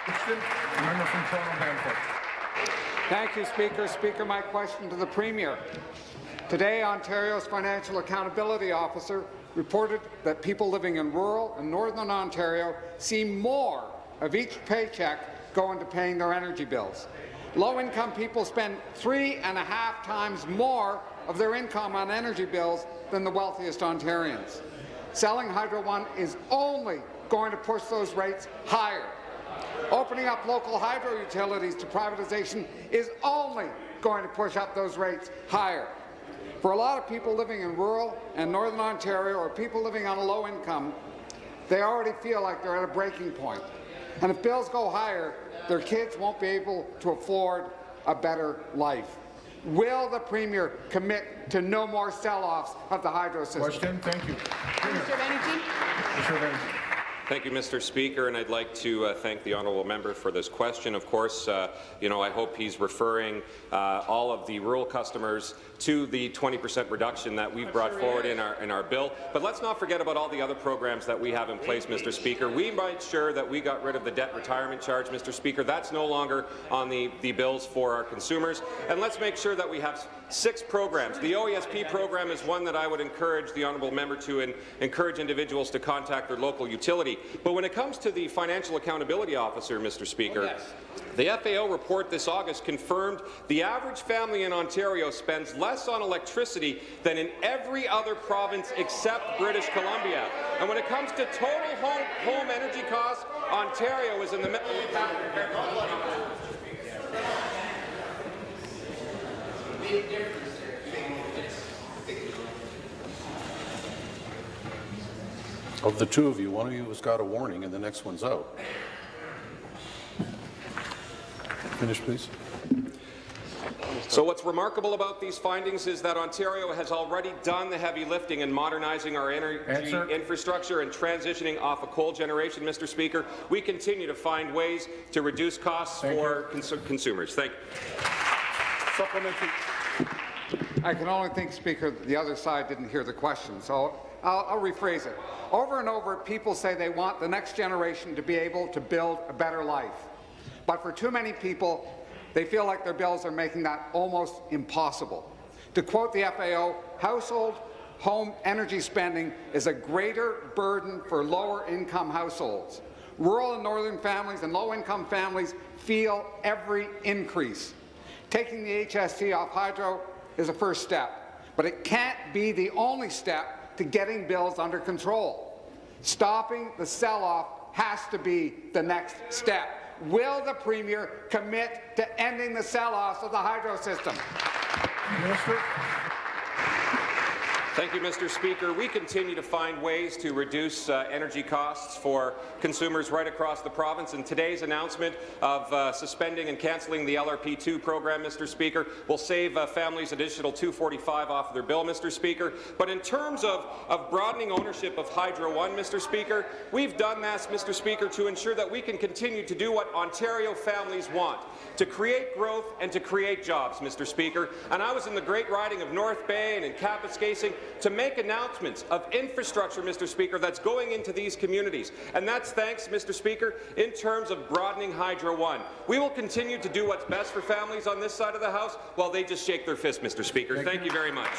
The member from Toronto-Danforth. Thank you, Speaker. Speaker, my question to the Premier. Today, Ontario's Financial Accountability Officer reported that people living in rural and northern Ontario see more of each paycheck go into paying their energy bills. Low-income people spend 3.5 times more of their income on energy bills than the wealthiest Ontarians. Selling Hydro One is only going to push those rates higher. Opening up local hydro utilities to privatization is only going to push up those rates higher. For a lot of people living in rural and northern Ontario, or people living on a low income, they already feel like they're at a breaking point. And if bills go higher, their kids won't be able to afford a better life. Will the Premier commit to no more sell-offs of the hydro system? Question. Thank you. Minister of Energy. Minister of Energy. Thank you, Mr. Speaker, and I'd like to thank the honourable member for this question. Of course, I hope he's referring all of the rural customers to the 20% reduction that we've brought forward in our bill. But let's not forget about all the other programs that we have in place, Mr. Speaker. We made sure that we got rid of the debt retirement charge, Mr. Speaker. That's no longer on the bills for our consumers. And let's make sure that we have 6 programs. The OESP program is one that I would encourage the honourable member to encourage individuals to contact their local utility. But when it comes to the Financial Accountability Officer, Mr. Speaker, the FAO report this August confirmed the average family in Ontario spends less on electricity than in every other province except British Columbia. And when it comes to total home energy costs, Ontario is in the middle. Of the two of you, one of you has got a warning and the next one's out. Finish, please. So what's remarkable about these findings is that Ontario has already done the heavy lifting in modernizing our energy infrastructure and transitioning off of coal generation, Mr. Speaker. We continue to find ways to reduce costs for consumers. Thank you. Supplementary. I can only think, Speaker, the other side didn't hear the question, so I'll rephrase it. Over and over, people say they want the next generation to be able to build a better life. But for too many people, they feel like their bills are making that almost impossible. To quote the FAO, household home energy spending is a greater burden for lower-income households. Rural and northern families and low-income families feel every increase. Taking the HST off hydro is a first step, but it can't be the only step to getting bills under control. Stopping the sell-off has to be the next step. Will the Premier commit to ending the sell-offs of the hydro system? Minister. Thank you, Mr. Speaker. We continue to find ways to reduce energy costs for consumers right across the province, and today's announcement of suspending and cancelling the LRP2 program, Mr. Speaker, will save families additional $245 off of their bill, Mr. Speaker. But in terms of broadening ownership of Hydro One, Mr. Speaker, we've done this, Mr. Speaker, to ensure that we can continue to do what Ontario families want, to create growth and to create jobs, Mr. Speaker. And I was in the great riding of North Bay and in Kapuskasing to make announcements of infrastructure, Mr. Speaker, that's going into these communities. And that's thanks, Mr. Speaker, in terms of broadening Hydro One. We will continue to do what's best for families on this side of the House while they just shake their fist, Mr. Speaker. Thank you very much.